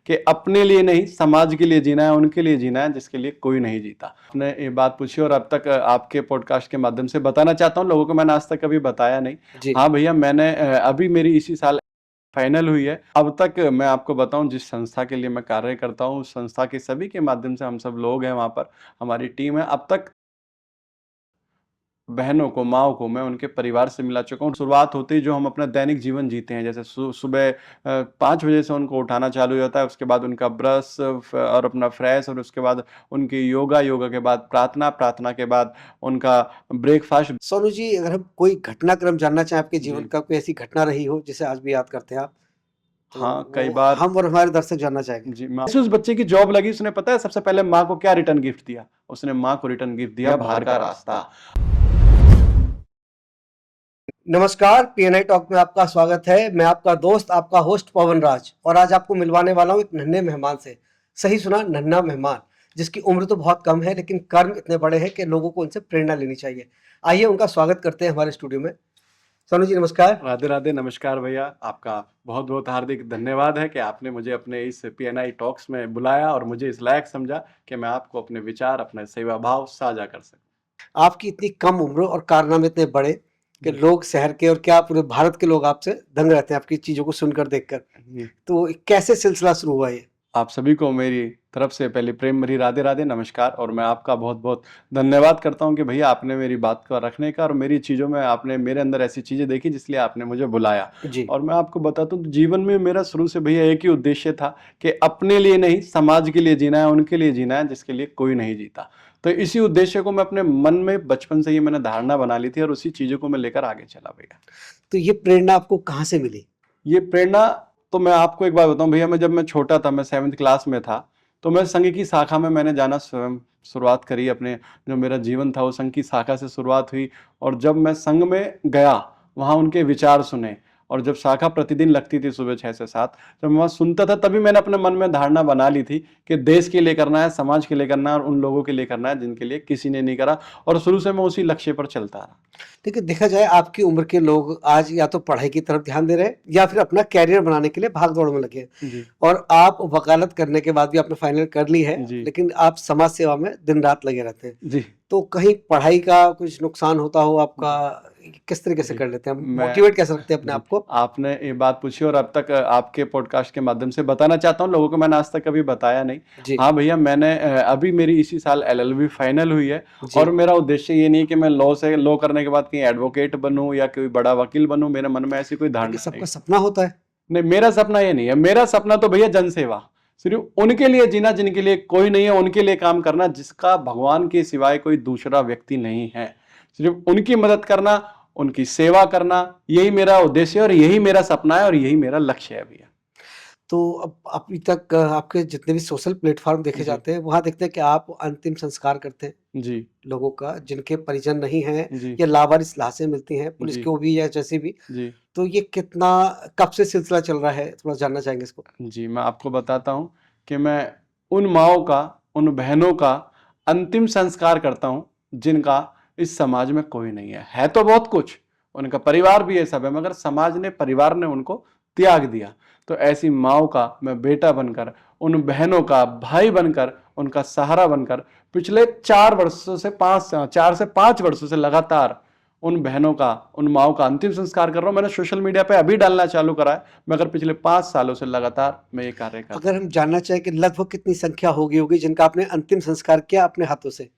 कि अपने लिए नहीं समाज के लिए जीना है, उनके लिए जीना है जिसके लिए कोई नहीं जीता। आपने ये बात पूछी और अब तक आपके पॉडकास्ट के माध्यम से बताना चाहता हूँ लोगों को, मैंने आज तक कभी बताया नहीं। जी। हाँ भैया, मैंने अभी मेरी इसी साल फाइनल हुई है। अब तक मैं आपको बताऊं जिस संस्था के लिए मैं कार्य करता हूं, उस संस्था के सभी के माध्यम से हम सब लोग हैं वहां पर, हमारी टीम है। अब तक बहनों को, माँओं को मैं उनके परिवार से मिला चुका हूँ। शुरुआत होते ही जो हम अपना दैनिक जीवन जीते हैं, जैसे सुबह 5 बजे से उनको उठाना चालू हो जाता है, उसके बाद उनका ब्रश और अपना फ्रेश, और उसके बाद उनकी योगा, योगा के बाद प्रार्थना, प्रार्थना के बाद उनका ब्रेकफास्ट। सोनू जी, अगर हम कोई घटनाक्रम जानना चाहें आपके जीवन जी। का, कोई ऐसी घटना रही हो जिसे आज भी याद करते हैं आप, तो हाँ, कई वो बार। हम और हमारे दर्शक जानना चाहेंगे। जी, जैसे उस बच्चे की जॉब लगी, उसने पता है सबसे पहले माँ को क्या रिटर्न गिफ्ट दिया? उसने माँ को रिटर्न गिफ्ट दिया बाहर का रास्ता। नमस्कार, पीएनआई टॉक में आपका स्वागत है। मैं आपका दोस्त, आपका होस्ट पवन राज, और आज आपको मिलवाने वाला हूँ एक नन्हे मेहमान से। सही सुना, नन्हा मेहमान, जिसकी उम्र तो बहुत कम है लेकिन कर्म इतने बड़े हैं कि लोगों को उनसे प्रेरणा लेनी चाहिए। आइए उनका स्वागत करते हैं हमारे स्टूडियो में। सोनू जी नमस्कार। राधे राधे, नमस्कार भैया। आपका बहुत बहुत हार्दिक धन्यवाद है कि आपने मुझे अपने इस पीएनआई टॉक्स में बुलाया और मुझे इस लायक समझा कि मैं आपको अपने विचार, अपने सेवा भाव साझा कर सकूं। आपकी इतनी कम उम्र और कारनामे इतने बड़े कि जी। लोग शहर के और क्या पूरे भारत के लोग आपसे दंग रहते हैं आपकी चीज़ों को सुनकर, देखकर। जी। तो कैसे सिलसिला शुरू हुआ ये? आप सभी को मेरी तरफ से पहले प्रेम भरी राधे राधे नमस्कार, और मैं आपका बहुत बहुत धन्यवाद करता हूं कि भैया आपने मेरी बात को रखने का और मेरी चीज़ों में आपने मेरे अंदर ऐसी चीज़ें देखी जिसलिए आपने मुझे बुलाया। जी। और मैं आपको बताता हूं, जीवन में मेरा शुरू से भैया एक ही उद्देश्य था कि अपने लिए नहीं समाज के लिए जीना है, उनके लिए जीना है जिसके लिए कोई नहीं जीता। तो इसी उद्देश्य को मैं अपने मन में बचपन से ही मैंने धारणा बना ली थी और उसी चीज़ों को मैं लेकर आगे चला भैया। तो ये प्रेरणा आपको कहाँ से मिली? ये प्रेरणा, तो मैं आपको एक बात बताऊं भैया, जब मैं छोटा था, मैं 7th क्लास में था, तो मैं संघ की शाखा में मैंने जाना स्वयं शुरुआत करी। अपने जो मेरा जीवन था वो संघ की शाखा से शुरुआत हुई, और जब मैं संघ में गया, वहाँ उनके विचार सुने, और जब शाखा प्रतिदिन लगती थी सुबह 6 से 7, जब मैं वहाँ सुनता था, तभी मैंने अपने मन में धारणा बना ली थी कि देश के लिए करना है, समाज के लिए करना है, और उन लोगों के लिए करना है जिनके लिए किसी ने नहीं करा, और शुरू से मैं उसी लक्ष्य पर चलता रहा। देखिए, देखा जाए आपकी उम्र के लोग आज या तो पढ़ाई की तरफ ध्यान दे रहे हैं या फिर अपना कैरियर बनाने के लिए भाग दौड़ में लगे हैं। जी। और आप वकालत करने के बाद भी आपने फाइनल कर ली है, जी। लेकिन आप समाज सेवा में दिन रात लगे रहते हैं। जी। तो कहीं पढ़ाई का कुछ नुकसान होता हो आपका, किस तरीके से जी। कर लेते हैं, मैं मोटिवेट कैसे रखते हैं अपने जी, आप को? आपने ये बात पूछी और अब तक आपके पॉडकास्ट के माध्यम से बताना चाहता हूँ लोगों को, मैंने आज तक कभी बताया नहीं। जी। हाँ भैया, मैंने अभी मेरी इसी साल एलएलबी फाइनल हुई है, जी। और मेरा उद्देश्य ये नहीं है कि मैं लॉ करने के बाद कहीं एडवोकेट बनूं या कोई बड़ा वकील बनूं। मेरे मन में ऐसी कोई देखिए, धारणा नहीं। सबका सपना होता है। नहीं, मेरा सपना ये नहीं है। मेरा सपना तो भैया जनसेवा, सिर्फ उनके लिए जीना जिनके लिए कोई नहीं है, उनके लिए काम करना जिसका भगवान के सिवाय कोई दूसरा व्यक्ति नहीं है। सिर्फ उनकी मदद करना, उनकी सेवा करना, यही मेरा उद्देश्य है और यही मेरा सपना है और यही मेरा लक्ष्य है भैया। तो अब अभी तक आपके जितने भी सोशल प्लेटफॉर्म देखे जी। जाते हैं, वहाँ देखते हैं कि आप अंतिम संस्कार करते हैं जी। लोगों का, जिनके परिजन नहीं हैं जी। या लावारिस लाशें मिलती हैं पुलिस जी। को भी या जैसे भी। जी। तो ये कितना, कब से सिलसिला चल रहा है, थोड़ा जानना चाहेंगे इसको? जी, मैं आपको बताता हूँ कि मैं उन माँओं का, उन बहनों का अंतिम संस्कार करता हूँ जिनका इस समाज में कोई नहीं है। है तो बहुत कुछ, उनका परिवार भी है, सब है, मगर समाज ने, परिवार ने उनको त्याग दिया। तो ऐसी माँओं का मैं बेटा बनकर, उन बहनों का भाई बनकर, उनका सहारा बनकर पिछले 4 से 5 वर्षों से लगातार उन बहनों का, उन माँओं का अंतिम संस्कार कर रहा हूँ। मैंने सोशल मीडिया पे अभी डालना चालू करा है, मगर पिछले 5 सालों से लगातार मैं ये कार्य कर रहा अगर हम जानना चाहें कि लगभग कितनी संख्या होगी जिनका आपने अंतिम संस्कार किया अपने हाथों से? हूँ।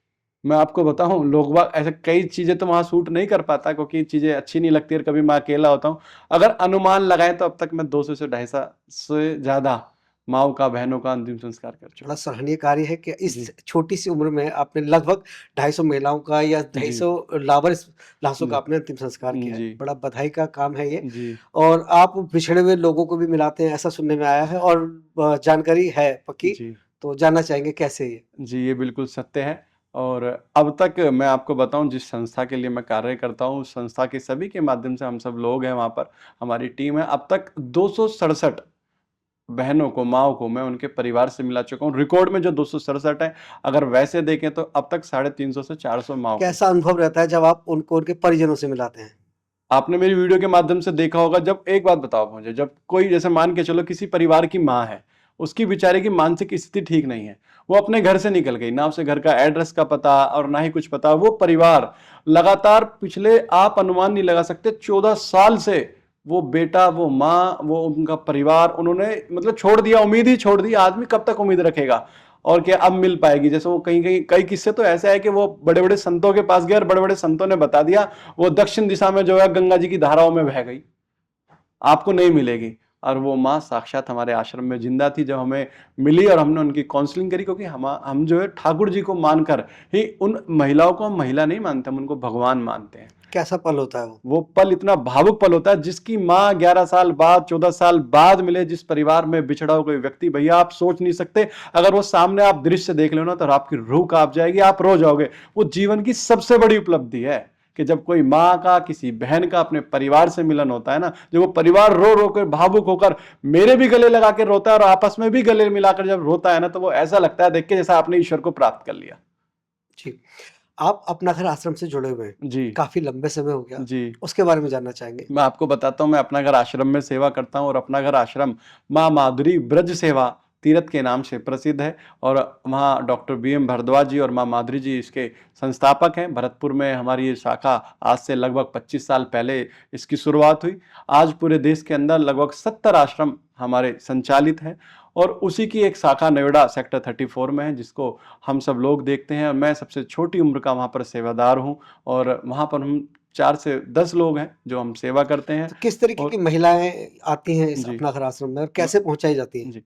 मैं आपको बताऊं, लोग बाग ऐसे कई चीजें तो वहां शूट नहीं कर पाता क्योंकि चीजें अच्छी नहीं लगती और कभी मैं अकेला होता हूँ। अगर अनुमान लगाएं तो अब तक मैं 200 से 250 से ज्यादा माँओं का, बहनों का अंतिम संस्कार कर बड़ा चुका सराहनीय कार्य है कि हूँ। इस जी। छोटी सी उम्र में आपने लगभग 250 महिलाओं का या जी। 250 लावारिस लाशों का जी। आपने अंतिम संस्कार किया है। जी। बड़ा बधाई का काम है ये। जी। और आप बिछड़े हुए लोगों को भी मिलाते हैं, ऐसा सुनने में आया है, और जानकारी है पक्की। जी। तो जानना चाहेंगे कैसे ये? जी, ये बिल्कुल सत्य है। और अब तक मैं आपको बताऊं जिस संस्था के लिए मैं कार्य करता हूं, उस संस्था के सभी के माध्यम से हम सब लोग हैं वहां पर, हमारी टीम है। अब तक 267 बहनों को, माँओं को मैं उनके परिवार से मिला चुका हूँ। रिकॉर्ड में जो 267 है, अगर वैसे देखें तो अब तक 350 से 400 माँओं को। कैसा अनुभव रहता है जब आप उनको उनके परिजनों से मिलाते हैं? आपने मेरी वीडियो के माध्यम से देखा होगा, जब एक बात बताओ मुझे, जब कोई, जैसे मान के चलो किसी परिवार की माँ है, उसकी बेचारे की मानसिक स्थिति ठीक नहीं है, वो अपने घर से निकल गई, ना उसे घर का एड्रेस का पता और ना ही कुछ पता। वो परिवार लगातार पिछले, आप अनुमान नहीं लगा सकते, 14 साल से वो बेटा, वो माँ, वो उनका परिवार, उन्होंने मतलब छोड़ दिया, उम्मीद ही छोड़ दी। आदमी कब तक उम्मीद रखेगा, और क्या अब मिल पाएगी। जैसे वो कहीं कहीं कई किस्से तो ऐसा है कि वो बड़े बड़े संतों के पास गए और बड़े बड़े संतों ने बता दिया वो दक्षिण दिशा में जो है गंगा जी की धाराओं में बह गई, आपको नहीं मिलेगी। और वो माँ साक्षात हमारे आश्रम में जिंदा थी जब हमें मिली, और हमने उनकी काउंसलिंग करी, क्योंकि हम जो है ठाकुर जी को मानकर ही, उन महिलाओं को हम महिला नहीं मानते, हम उनको भगवान मानते हैं। कैसा पल होता है वो पल इतना भावुक पल होता है, जिसकी माँ 11 साल बाद, 14 साल बाद मिले, जिस परिवार में बिछड़ा हुआ कोई व्यक्ति, भैया आप सोच नहीं सकते। अगर वो सामने आप दृश्य देख लो ना, तो आपकी रूह कांप जाएगी, आप रो जाओगे। वो जीवन की सबसे बड़ी उपलब्धि है कि जब कोई माँ का, किसी बहन का अपने परिवार से मिलन होता है ना, जब वो परिवार रो रो कर, भावुक होकर मेरे भी गले लगा के रोता है और आपस में भी गले मिलाकर जब रोता है ना, तो वो ऐसा लगता है देख के जैसा आपने ईश्वर को प्राप्त कर लिया। जी। आप अपना घर आश्रम से जुड़े हुए हैं, जी काफी लंबे समय हो गया, जी, उसके बारे में जानना चाहेंगे। मैं आपको बताता हूँ, मैं अपना घर आश्रम में सेवा करता हूँ, और अपना घर आश्रम माँ माधुरी ब्रज सेवा तीरथ के नाम से प्रसिद्ध है। और वहाँ डॉक्टर BM भारद्वाज जी और माँ माधुरी जी इसके संस्थापक हैं। भरतपुर में हमारी ये शाखा आज से लगभग 25 साल पहले इसकी शुरुआत हुई। आज पूरे देश के अंदर लगभग 70 आश्रम हमारे संचालित हैं, और उसी की एक शाखा नोएडा सेक्टर 34 में है, जिसको हम सब लोग देखते हैं। और मैं सबसे छोटी उम्र का वहाँ पर सेवादार हूँ, और वहाँ पर हम 4 से 10 लोग हैं जो हम सेवा करते हैं। तो किस तरीके और की महिलाएं आती हैं इस जी अपना घर आश्रम में और कैसे पहुंचाई जाती हैं? जी,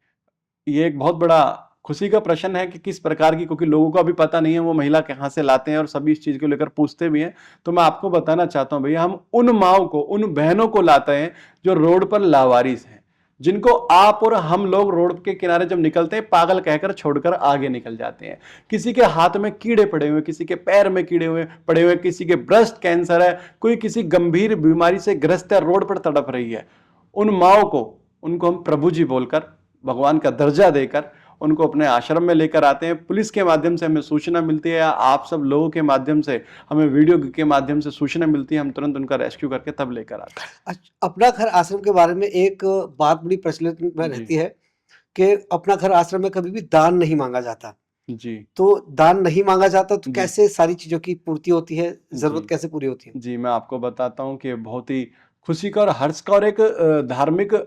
ये एक बहुत बड़ा खुशी का प्रश्न है कि किस प्रकार की, क्योंकि लोगों को अभी पता नहीं है वो महिला कहाँ से लाते हैं, और सभी इस चीज को लेकर पूछते भी हैं। तो मैं आपको बताना चाहता हूँ भैया, हम उन माओं को, उन बहनों को लाते हैं जो रोड पर लावारिस हैं, जिनको आप और हम लोग रोड के किनारे जब निकलते हैं पागल कहकर छोड़कर आगे निकल जाते हैं। किसी के हाथ में कीड़े पड़े हुए, किसी के पैर में कीड़े हुए पड़े हुए, किसी के ब्रेस्ट कैंसर है, कोई किसी गंभीर बीमारी से ग्रस्त है, रोड पर तड़प रही है। उन माओं को, उनको हम प्रभु जी बोलकर, भगवान का दर्जा देकर उनको अपने आश्रम में लेकर आते हैं। पुलिस के माध्यम से हमें सूचना मिलती है, या आप सब लोगों के माध्यम से हमें वीडियो के माध्यम से सूचना मिलती है, हम तुरंत उनका रेस्क्यू करके तब लेकर आते हैं। अपना घर आश्रम के बारे में एक बात बड़ी प्रचलित में जी रहती है कि अपना घर आश्रम में कभी भी दान नहीं मांगा जाता। जी तो दान नहीं मांगा जाता तो जी कैसे सारी चीजों की पूर्ति होती है, जरूरत जी कैसे पूरी होती है? जी, मैं आपको बताता हूँ कि बहुत ही खुशी का और हर्ष का और एक धार्मिक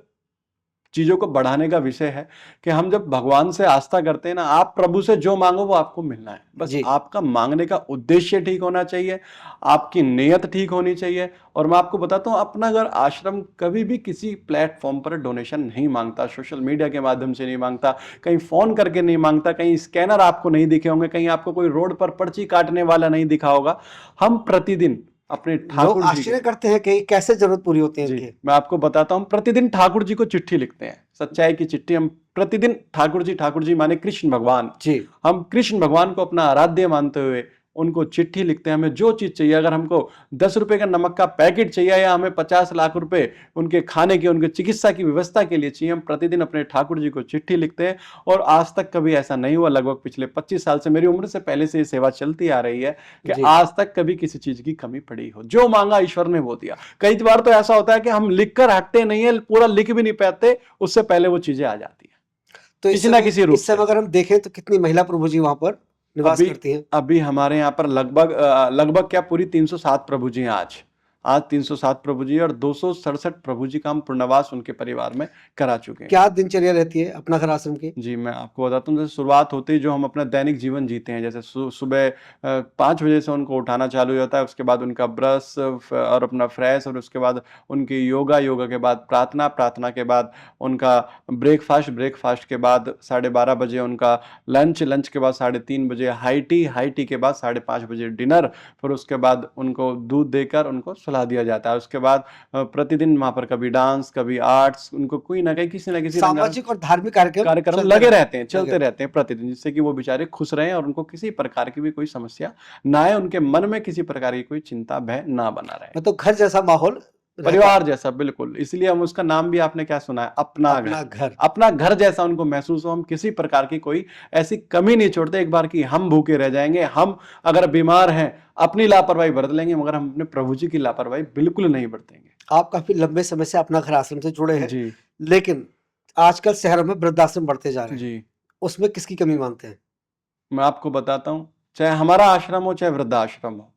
चीजों को बढ़ाने का विषय है कि हम जब भगवान से आस्था करते हैं ना, आप प्रभु से जो मांगो वो आपको मिलना है। बस जी। आपका मांगने का उद्देश्य ठीक होना चाहिए, आपकी नीयत ठीक होनी चाहिए। और मैं आपको बताता हूँ, अपना घर आश्रम कभी भी किसी प्लेटफॉर्म पर डोनेशन नहीं मांगता, सोशल मीडिया के माध्यम से नहीं मांगता, कहीं फोन करके नहीं मांगता, कहीं स्कैनर आपको नहीं दिखे होंगे, कहीं आपको कोई रोड पर पर्ची काटने वाला नहीं दिखा होगा। हम प्रतिदिन अपने लोग ठाकुर जी आश्चर्य करते हैं कि कैसे जरूरत पूरी होती है जी, इनकी। मैं आपको बताता हूँ, प्रतिदिन ठाकुर जी को चिट्ठी लिखते हैं, सच्चाई की चिट्ठी। हम प्रतिदिन ठाकुर जी माने कृष्ण भगवान, जी। हम कृष्ण भगवान को अपना आराध्य मानते हुए उनको चिट्ठी लिखते हैं। हमें जो चीज चाहिए, अगर हमको 10 रुपए का नमक का पैकेट चाहिए, या हमें 50 लाख रुपए उनके खाने के, उनके चिकित्सा की व्यवस्था के लिए चाहिए, हम प्रतिदिन अपने ठाकुर जी को चिट्ठी लिखते हैं। और आज तक कभी ऐसा नहीं हुआ, लगभग पिछले 25 साल से, मेरी उम्र से पहले से ये सेवा चलती आ रही है, कि जी। आज तक कभी किसी चीज की कमी पड़ी हो। जो मांगा ईश्वर ने वो दिया। कई बार तो ऐसा होता है कि हम लिख कर हटते नहीं है, पूरा लिख भी नहीं पाते, उससे पहले वो चीजें आ जाती है तो किसी ना किसी रूप इस समय से। अगर हम देखें तो कितनी महिला प्रभु जी वहां पर निवास अभी करती हैं? अभी हमारे यहाँ पर लगभग क्या पूरी 307 प्रभु जी हैं आज 307 प्रभु जी, और 267 प्रभु जी का हम पुनर्वास उनके परिवार में करा चुके हैं। क्या दिनचर्या रहती है अपना घर आश्रम की? जी, मैं आपको बताता हूँ, जैसे शुरुआत होते ही जो हम अपना दैनिक जीवन जीते हैं, जैसे सुबह 5 बजे से उनको उठाना चालू हो जाता है, उसके बाद उनका ब्रश और अपना फ्रेश, और उसके बाद उनकी योगा के बाद प्रार्थना के बाद उनका ब्रेकफास्ट के बाद 12:30 बजे उनका लंच के बाद 3:30 बजे हाई टी के बाद 5:30 बजे डिनर, फिर उसके बाद उनको दूध देकर उनको सुला दिया जाता है। उसके बाद प्रतिदिन वहाँ पर कभी डांस, कभी आर्ट्स, उनको कोई ना कहीं किसी ना किसी सामाजिक और धार्मिक कार्यक्रम लगे रहते हैं, लगे चलते रहते हैं प्रतिदिन, जिससे कि वो बेचारे खुश रहें और उनको किसी प्रकार की भी कोई समस्या ना आए, उनके मन में किसी प्रकार की कोई चिंता भय ना बना रहे। मतलब घर जैसा माहौल, परिवार जैसा, बिल्कुल। इसलिए हम उसका नाम भी, आपने क्या सुना है, अपना घर। अपना घर जैसा उनको महसूस हो। हम किसी प्रकार की कोई ऐसी कमी नहीं छोड़ते एक बार की हम भूखे रह जाएंगे, हम अगर बीमार हैं अपनी लापरवाही बरत लेंगे, मगर हम अपने प्रभु जी की लापरवाही बिल्कुल नहीं बरतेंगे। आप काफी लंबे समय से अपना घर आश्रम से जुड़े हैं, जी लेकिन आजकल शहरों में वृद्धाश्रम बढ़ते जा रहे हैं, जी, उसमें किसकी कमी मानते हैं? मैं आपको बताता हूँ, चाहे हमारा आश्रम हो, चाहे वृद्धाश्रम हो,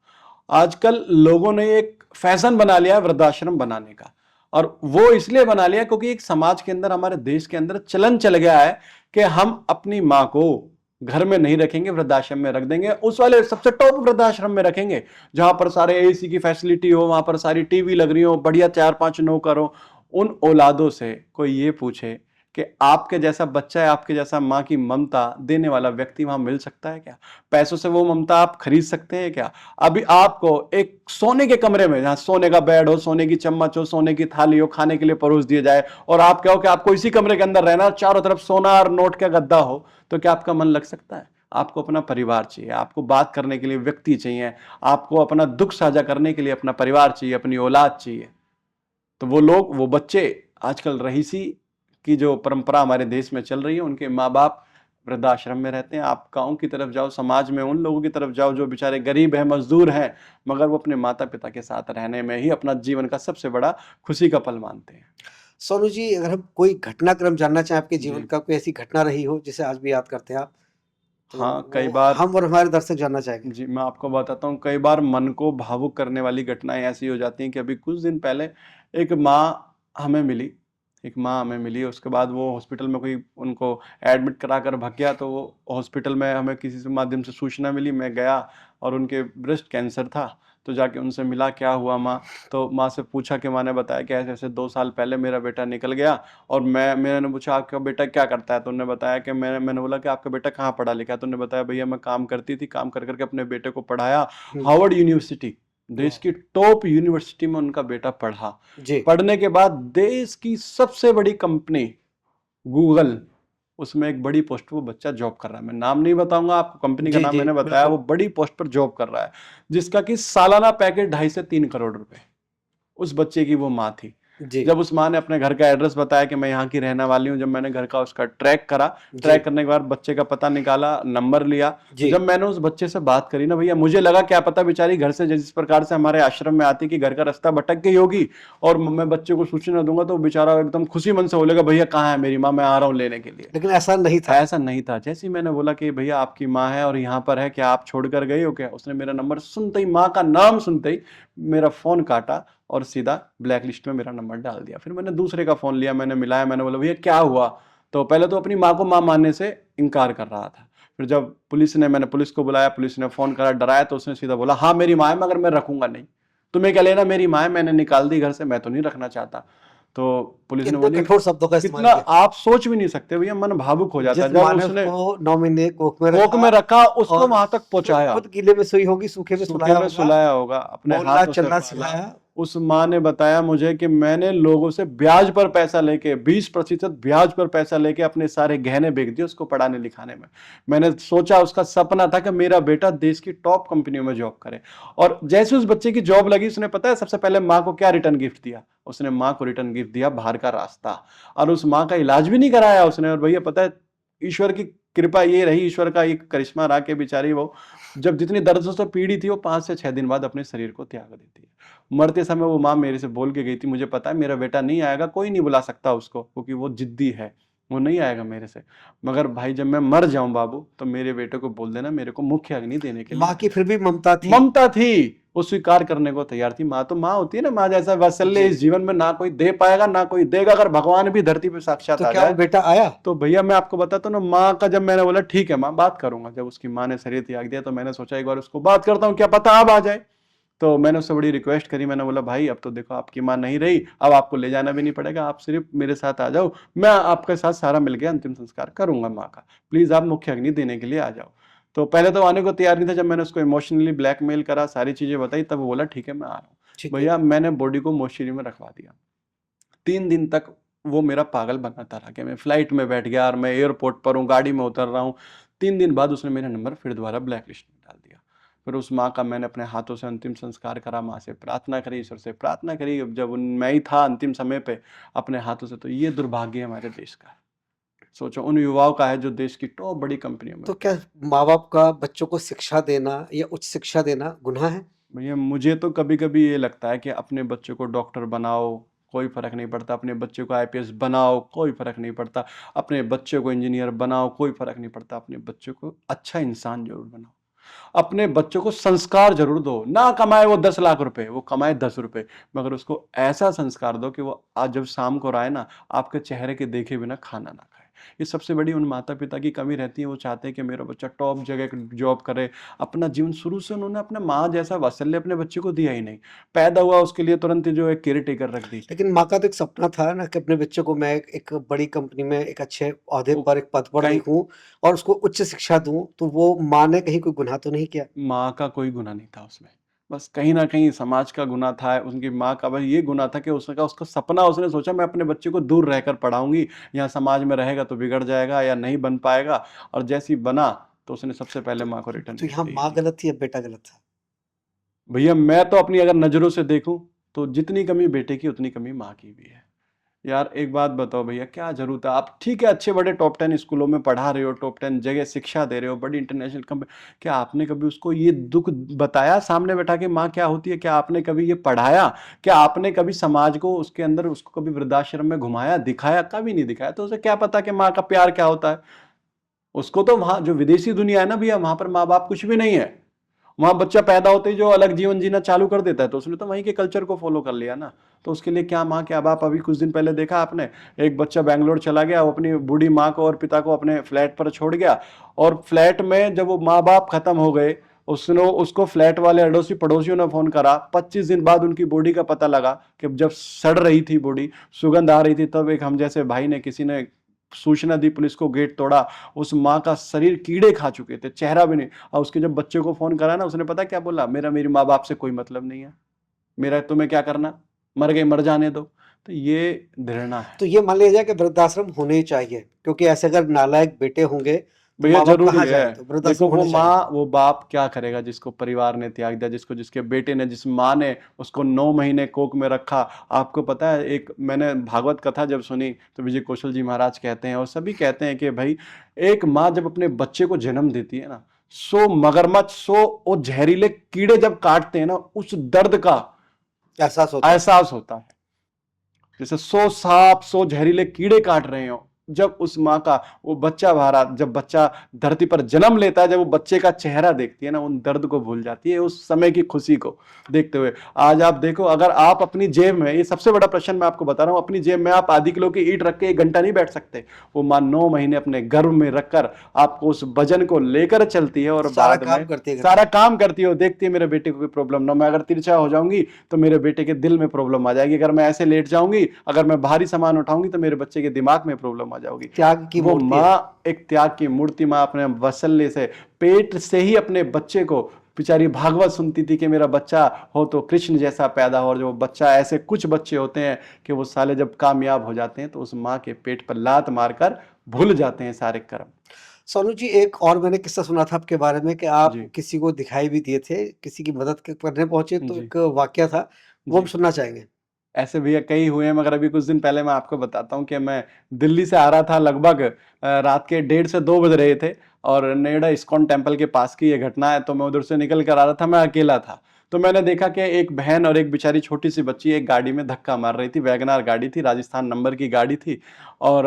आजकल लोगों ने एक फैशन बना लिया है वृद्धाश्रम बनाने का। और वो इसलिए बना लिया क्योंकि एक समाज के अंदर, हमारे देश के अंदर चलन चल गया है कि हम अपनी माँ को घर में नहीं रखेंगे, वृद्धाश्रम में रख देंगे। उस वाले सबसे टॉप वृद्धाश्रम में रखेंगे जहां पर सारे एसी की फैसिलिटी हो, वहां पर सारी टीवी लग रही हो, बढ़िया 4-5 नौकर हो। उन औलादों से कोई ये पूछे कि आपके जैसा बच्चा है, आपके जैसा माँ की ममता देने वाला व्यक्ति वहां मिल सकता है क्या? पैसों से वो ममता आप खरीद सकते हैं क्या? अभी आपको एक सोने के कमरे में, जहां सोने का बेड हो, सोने की चम्मच हो, सोने की थाली हो, खाने के लिए परोस दिए जाए, और आप कहो कि आपको इसी कमरे के अंदर रहना, चारों तरफ सोना और नोट का गद्दा हो, तो क्या आपका मन लग सकता है? आपको अपना परिवार चाहिए, आपको बात करने के लिए व्यक्ति चाहिए, आपको अपना दुख साझा करने के लिए अपना परिवार चाहिए, अपनी औलाद चाहिए। तो वो लोग, वो बच्चे, आजकल रईसी की जो परंपरा हमारे देश में चल रही है, उनके माँ बाप वृद्धाश्रम में रहते हैं। आप गांव की तरफ जाओ, समाज में उन लोगों की तरफ जाओ जो बेचारे गरीब हैं, मजदूर हैं, मगर वो अपने माता पिता के साथ रहने में ही अपना जीवन का सबसे बड़ा खुशी का पल मानते हैं। सोनू जी, अगर हम कोई घटनाक्रम जानना चाहें आपके जीवन जी का, कोई ऐसी घटना रही हो जिसे आज भी याद करते हैं आप, तो हाँ, कई वो बार, हम और हमारे दर्शक जानना चाहेंगे। जी मैं आपको बताता हूँ, कई बार मन को भावुक करने वाली घटनाएं ऐसी हो जाती हैं कि अभी कुछ दिन पहले एक माँ हमें मिली, एक माँ हमें मिली। उसके बाद वो हॉस्पिटल में कोई उनको एडमिट करा कर भाग गया, तो वो हॉस्पिटल में हमें किसी से माध्यम से सूचना मिली, मैं गया, और उनके ब्रेस्ट कैंसर था। तो जाके उनसे मिला, क्या हुआ माँ? तो माँ से पूछा कि माँ ने बताया कि ऐसे ऐसे 2 साल पहले मेरा बेटा निकल गया। और मैंने पूछा आपका बेटा क्या करता है? तो उन्होंने बताया कि मैंने बोला कि आपका बेटा कहाँ पढ़ा लिखा है? तो उन्होंने बताया भैया मैं काम करती थी, काम कर करके अपने बेटे को पढ़ाया। हम्म, हार्वर्ड यूनिवर्सिटी, देश वाह, की टॉप यूनिवर्सिटी में उनका बेटा पढ़ा। जी, पढ़ने के बाद देश की सबसे बड़ी कंपनी गूगल, उसमें एक बड़ी पोस्ट पर वो बच्चा जॉब कर रहा है। मैं नाम नहीं बताऊंगा आपको, कंपनी का जी, नाम जी, मैंने बताया, बिल्कुल। वो बड़ी पोस्ट पर जॉब कर रहा है, जिसका कि सालाना पैकेज 2.5 से 3 करोड़ रुपए। उस बच्चे की वो माँ थी। जी, जब उस माँ ने अपने घर का एड्रेस बताया कि मैं यहाँ की रहने वाली हूँ, जब मैंने घर का उसका ट्रैक करा, जी, ट्रैक करने के बाद बच्चे का पता निकाला, नंबर लिया, तो जी, जब मैंने उस बच्चे से बात करी ना भैया, मुझे लगा क्या पता बेचारी घर से जिस प्रकार से हमारे आश्रम में आती कि घर का रास्ता भटक गई होगी, और मैं बच्चे को सूचना दूंगा तो बेचारा एकदम खुशी मन से बोलेगा भैया कहाँ है मेरी माँ, मैं आ रहा हूँ लेने के लिए। लेकिन ऐसा नहीं था। ऐसा नहीं था। जैसे ही मैंने बोला कि भैया आपकी माँ है और यहाँ पर है, क्या आप छोड़कर गए हो क्या? उसने मेरा नंबर सुनते ही, माँ का नाम सुनते ही मेरा फोन काटा और सीधा ब्लैक लिस्ट में मेरा नंबर डाल दिया। फिर मैंने दूसरे का फोन लिया, मैंने मिलाया, मैंने बोला भैया क्या हुआ? तो पहले तो अपनी माँ को माँ मानने से इनकार कर रहा था। फिर जब मैंने पुलिस को बुलाया, पुलिस ने फोन करा, डराया, तो उसने सीधा बोला हाँ मेरी माँ है, मगर मैं रखूंगा नहीं। तुम्हें क्या लेना, मेरी माँ है, मैंने निकाल दी घर से, मैं तो नहीं रखना चाहता। तो पुलिस ने कितना बोली, कठोर शब्दों का इस्तेमाल कितना किया। आप सोच भी नहीं सकते भैया, मन भावुक हो जाता जिस है जब माँ ने उसने उसको 9 महीने कोख में कोक रखा में रखा, उसको और वहां तक पहुंचाया, खुद गीले में सोई होगी, सूखे में सूखे सुलाया में होगा, सुलाया होगा, अपने बोलना हाथों से चलना पाला। सिखाया। उस माँ ने बताया मुझे कि मैंने लोगों से ब्याज पर पैसा लेके, 20% ब्याज पर पैसा लेके अपने सारे गहने बेच दिए उसको पढ़ाने लिखाने में। मैंने सोचा, उसका सपना था कि मेरा बेटा देश की टॉप कंपनियों में जॉब करे। और जैसे उस बच्चे की जॉब लगी, उसने पता है सबसे पहले माँ को क्या रिटर्न गिफ्ट दिया? उसने माँ को रिटर्न गिफ्ट दिया बाहर का रास्ता। और उस माँ का इलाज भी नहीं कराया उसने। और भैया पता है, ईश्वर की कृपा ये रही, ईश्वर का एक करिश्मा रहा कि बेचारी वो जब जितनी दर्द से पीड़ित थी, वो 5 से 6 दिन बाद अपने शरीर को त्याग देती है। मरते समय वो माँ मेरे से बोल के गई थी, मुझे पता है मेरा बेटा नहीं आएगा, कोई नहीं बुला सकता उसको क्योंकि वो जिद्दी है, वो नहीं आएगा मेरे से, मगर भाई जब मैं मर जाऊं बाबू, तो मेरे बेटे को बोल देना मेरे को मुख्य अग्नि देने के लिए माँ आ की जाए। फिर भी ममता थी। ममता थी, वो स्वीकार करने को तैयार थी। माँ तो माँ होती है ना, माँ जैसा वात्सल्य जी, इस जीवन में ना कोई दे पाएगा ना कोई देगा। अगर भगवान भी धरती पे साक्षात तो आ क्या वो जाए, बेटा आया? तो भैया मैं आपको बताता हूँ ना, माँ का जब मैंने बोला ठीक है माँ बात करूंगा, जब उसकी माँ ने शरीर त्याग दिया, तो मैंने सोचा एक बार उसको बात करता हूँ, क्या पता अब आ जाए। तो मैंने उससे बड़ी रिक्वेस्ट करी, मैंने बोला भाई अब तो देखो आपकी माँ नहीं रही, अब आपको ले जाना भी नहीं पड़ेगा, आप सिर्फ मेरे साथ आ जाओ, मैं आपके साथ सारा मिल गया अंतिम संस्कार करूंगा माँ का, प्लीज आप मुख्य अग्नि देने के लिए आ जाओ। तो पहले तो आने को तैयार नहीं था। जब मैंने उसको इमोशनली ब्लैकमेल करा, सारी चीजें बताई, तब वो बोला ठीक है मैं आ रहा हूँ। ठीक है। भैया मैंने बॉडी को मोर्चरी में रखवा दिया। 3 दिन तक वो मेरा पागल बनाता रहा कि मैं फ्लाइट में बैठ गया और मैं एयरपोर्ट पर हूँ, गाड़ी में उतर रहा हूँ। 3 दिन बाद उसने मेरा नंबर फिर दोबारा ब्लैक लिस्ट में डाल दिया। फिर उस माँ का मैंने अपने हाथों से अंतिम संस्कार करा, माँ से प्रार्थना करी, ईश्वर से प्रार्थना करी। अब जब मैं ही था अंतिम समय पे अपने हाथों से, तो ये दुर्भाग्य हमारे देश का है। सोचो उन युवाओं का है जो देश की टॉप बड़ी कंपनियों में तो होते क्या हैं। माँ बाप का बच्चों को शिक्षा देना या उच्च शिक्षा देना गुनाह है? भैया मुझे तो कभी कभी ये लगता है कि अपने बच्चों को डॉक्टर बनाओ, कोई फर्क नहीं पड़ता। अपने बच्चे को आईपीएस बनाओ, कोई फर्क नहीं पड़ता। अपने बच्चे को इंजीनियर बनाओ, कोई फर्क नहीं पड़ता। अपने बच्चे को अच्छा इंसान जरूर बनाओ। अपने बच्चों को संस्कार जरूर दो। ना कमाए वो 10 लाख रुपए, वो कमाए 10 रुपए, मगर उसको ऐसा संस्कार दो कि वो आज जब शाम को आए ना, आपके चेहरे के देखे बिना खाना ना खाए। ये सबसे बड़ी उन माता पिता की कमी रहती है। वो चाहते हैं कि मेरा बच्चा टॉप जगह जॉब करे। अपना जीवन शुरू से उन्होंने अपने माँ जैसा वात्सल्य अपने बच्चे को दिया ही नहीं। पैदा हुआ उसके लिए तुरंत ही जो है केयर टेकर रख दी। लेकिन माँ का तो एक सपना था ना कि अपने बच्चे को मैं एक बड़ी कंपनी में एक अच्छे ओहदे वो पर, एक पद पर कहीं देखूं और उसको उच्च शिक्षा दूं, तो वो माँ ने कहीं कोई गुनाह तो नहीं किया? माँ का कोई गुनाह नहीं था उसमें, बस कहीं ना कहीं समाज का गुनाह था। उनकी माँ का बस ये गुनाह था कि उसका सपना, उसने सोचा मैं अपने बच्चे को दूर रहकर पढ़ाऊंगी, यहाँ समाज में रहेगा तो बिगड़ जाएगा या नहीं बन पाएगा। और जैसी बना तो उसने सबसे पहले माँ को रिटर्न तो भेज यहाँ दी माँ थी। गलत थी या बेटा गलत था? भैया मैं तो अपनी अगर नजरों से देखूं तो जितनी कमी बेटे की उतनी कमी माँ की भी है। यार एक बात बताओ भैया, क्या जरूरत है? आप ठीक है अच्छे बड़े टॉप 10 स्कूलों में पढ़ा रहे हो, टॉप 10 जगह शिक्षा दे रहे हो, बड़ी इंटरनेशनल कंपनी, क्या आपने कभी उसको ये दुख बताया सामने बैठा के माँ क्या होती है? क्या आपने कभी ये पढ़ाया? क्या आपने कभी समाज को उसके अंदर उसको कभी वृद्धाश्रम में घुमाया, दिखाया? कभी नहीं दिखाया। तो उसे क्या पता कि माँ का प्यार क्या होता है? उसको तो वहां जो विदेशी दुनिया है ना भैया, वहां पर माँ बाप कुछ भी नहीं है। वहां बच्चा पैदा होते ही जो अलग जीवन जीना चालू कर देता है, तो उसने तो वहीं के कल्चर को फॉलो कर लिया ना। तो उसके लिए क्या माँ क्या बाप? अभी कुछ दिन पहले देखा आपने, एक बच्चा बैंगलोर चला गया, वो अपनी बूढ़ी माँ को और पिता को अपने फ्लैट पर छोड़ गया। और फ्लैट में जब वो माँ बाप खत्म हो गए, उसने उसको फ्लैट वाले अड़ोसी पड़ोसियों ने फोन करा। 25 दिन बाद उनकी बॉडी का पता लगा कि जब सड़ रही थी बॉडी, सुगंध आ रही थी, तब एक हम जैसे भाई ने, किसी ने सूचना दी, पुलिस को गेट तोड़ा। उस माँ का शरीर कीड़े खा चुके थे, चेहरा भी नहीं। और उसके जब बच्चे को फोन करा ना, उसने पता क्या बोला? मेरी माँ बाप से कोई मतलब नहीं है, मेरा तुम्हें क्या करना, मर गए मर जाने दो। तो ये घृणा है तो ये मान लिया जाए कि वृद्धाश्रम होने ही चाहिए, क्योंकि ऐसे अगर नालायक बेटे होंगे तो भैया, माँ बाप जरूरी कहाँ है। जाए? तो देखो वृद्धाश्रम वो होने चाहिए। माँ वो बाप क्या करेगा जिसको परिवार ने त्याग दिया, जिसके बेटे ने, जिस माँ ने उसको 9 महीने कोख में रखा। आपको पता है, एक मैंने भागवत कथा जब सुनी तो विजय कौशल जी महाराज कहते हैं और सभी कहते हैं कि भाई, एक माँ जब अपने बच्चे को जन्म देती है ना, 100 मगरमच्छ, 100 वो जहरीले कीड़े जब काटते हैं ना, उस दर्द का एहसास होता है। जैसे 100 सांप, 100 जहरीले कीड़े काट रहे हो, जब उस माँ का वो बच्चा बाहर, जब बच्चा धरती पर जन्म लेता है, जब वो बच्चे का चेहरा देखती है ना, उन दर्द को भूल जाती है, उस समय की खुशी को देखते हुए। आज आप देखो, अगर आप अपनी जेब में, ये सबसे बड़ा प्रश्न मैं आपको बता रहा हूं, अपनी जेब में आप आधी किलो की ईंट रख के 1 घंटा नहीं बैठ सकते। वो माँ 9 महीने अपने गर्भ में रखकर आपको उस वजन को लेकर चलती है, और सारा बाद काम में करती है घर सारा का। काम करती है। और देखती है मेरे बेटे को कोई प्रॉब्लम ना हो। मैं अगर तिरछा हो जाऊंगी तो मेरे बेटे के दिल में प्रॉब्लम आ जाएगी। अगर मैं ऐसे लेट जाऊंगी, अगर मैं भारी सामान उठाऊंगी, तो मेरे बच्चे के दिमाग में प्रॉब्लम आ जाएगी। त्याग की वो मूर्ति है। माँ एक त्याग की मूर्ति, माँ अपने वत्सल्य से, पेट से ही अपने बच्चे को, बेचारी भागवत सुनती थी कि मेरा बच्चा हो तो कृष्ण जैसा पैदा हो। और जो बच्चा, ऐसे कुछ बच्चे होते हैं कि वो साले जब कामयाब हो जाते हैं तो उस माँ के पेट पर लात मारकर भूल जाते हैं सारे कर्म। सोनू जी, एक और मैंने किस्सा सुना था आपके बारे में कि आप जी किसी को दिखाई भी दिए थे, किसी की मदद करने पहुंचे, तो जी एक वाकया था, वो हम जी। सुनना चाहेंगे। ऐसे भैया कई हुए हैं, मगर अभी कुछ दिन पहले मैं आपको बताता हूँ कि मैं दिल्ली से आ रहा था, लगभग रात के 1:30 से 2 बज रहे थे, और नोएडा इस्कॉन टेम्पल के पास की ये घटना है। तो मैं उधर से निकल कर आ रहा था, मैं अकेला था। तो मैंने देखा कि एक बहन और एक बेचारी छोटी सी बच्ची एक गाड़ी में धक्का मार रही थी। वैगनार गाड़ी थी, राजस्थान नंबर की गाड़ी थी, और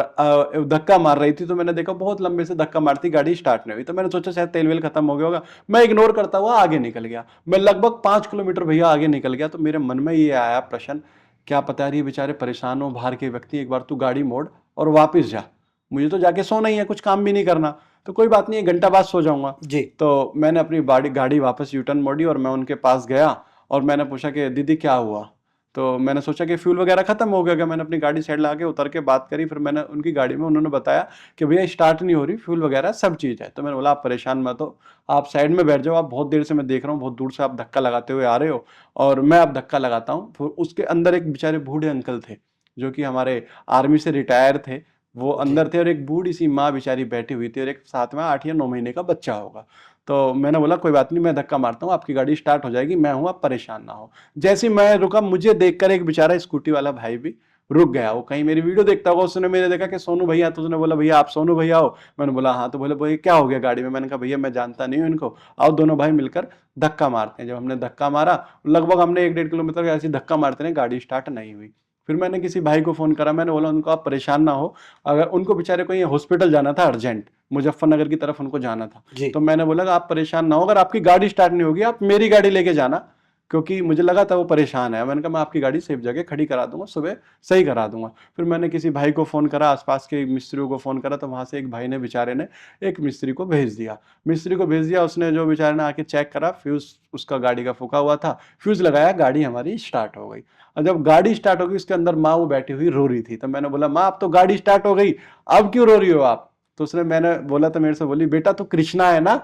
धक्का मार रही थी। तो मैंने देखा बहुत लंबे से धक्का मारती, गाड़ी स्टार्ट नहीं हुई। तो मैंने सोचा शायद तेल वेल खत्म हो गया होगा। मैं इग्नोर करता हुआ आगे निकल गया। मैं लगभग 5 किलोमीटर भैया आगे निकल गया। तो मेरे मन में ये आया प्रश्न, क्या पता रही बेचारे परेशान हो, बाहर के व्यक्ति, एक बार तू गाड़ी मोड़ और वापस जा। मुझे तो जाके सोना ही है, कुछ काम भी नहीं करना, तो कोई बात नहीं, 1 घंटा बाद सो जाऊंगा। जी। तो मैंने अपनी गाड़ी वापस यूटर्न मोड़ी और मैं उनके पास गया और मैंने पूछा कि दीदी क्या हुआ? तो मैंने सोचा कि फ्यूल वगैरह खत्म हो गया। मैंने अपनी गाड़ी साइड लगा के उतर के बात करी। फिर मैंने उनकी गाड़ी में, उन्होंने बताया कि भैया स्टार्ट नहीं हो रही, फ्यूल वगैरह सब चीज़ है। तो मैंने बोला आप परेशान मत हो, आप साइड में बैठ जाओ, आप बहुत देर से मैं देख रहा हूँ, बहुत दूर से आप धक्का लगाते हुए आ रहे हो और मैं अब धक्का लगाता हूँ। फिर उसके अंदर एक बेचारे बूढ़े अंकल थे जो कि हमारे आर्मी से रिटायर थे, वो जी। अंदर थे, और एक बूढ़ी सी माँ बेचारी बैठी हुई थी, और एक साथ में 8 या 9 महीने का बच्चा होगा। तो मैंने बोला कोई बात नहीं, मैं धक्का मारता हूँ, आपकी गाड़ी स्टार्ट हो जाएगी, मैं हूँ, आप परेशान ना हो। जैसे ही मैं रुका, मुझे देखकर एक बेचारा स्कूटी वाला भाई भी रुक गया। वो कहीं मेरी वीडियो देखता होगा, उसने मेरे देखा कि सोनू भैया, तो उसने बोला भैया आप सोनू भैया हो? मैंने बोला हाँ। तो बोले भैया क्या हो गया गाड़ी में? मैंने कहा भैया मैं जानता नहीं हूँ इनको, आओ दोनों भाई मिलकर धक्का मारते हैं। जब हमने धक्का मारा, लगभग हमने 1-1.5 किलोमीटर ऐसे धक्का मारते रहे, गाड़ी स्टार्ट नहीं हुई। फिर मैंने किसी भाई को फोन करा, मैंने बोला उनको आप परेशान ना हो, अगर उनको बेचारे को ये हॉस्पिटल जाना था अर्जेंट, मुजफ्फरनगर की तरफ उनको जाना था, जी तो मैंने बोला कि आप परेशान ना हो, अगर आपकी गाड़ी स्टार्ट नहीं होगी आप मेरी गाड़ी लेके जाना, क्योंकि मुझे लगा था वो परेशान है। मैंने कहा मैं आपकी गाड़ी सेफ जगह खड़ी करा दूंगा, सुबह सही करा दूंगा। फिर मैंने किसी भाई को फ़ोन करा, आसपास के मिस्त्रियों को फ़ोन करा, तो वहाँ से एक भाई ने बेचारे ने एक मिस्त्री को भेज दिया। मिस्त्री को भेज दिया, उसने जो बेचारे ने आके चेक करा, फ्यूज़ उसका गाड़ी का फूका हुआ था, फ्यूज़ लगाया, गाड़ी हमारी स्टार्ट हो गई। और जब गाड़ी स्टार्ट हो गई, उसके अंदर माँ वो बैठी हुई रो रही थी। तो मैंने बोला माँ अब तो गाड़ी स्टार्ट हो गई, अब क्यों रो रही हो आप? तो उसने, मैंने बोला तो मेरे से बोली बेटा तू कृष्णा है ना?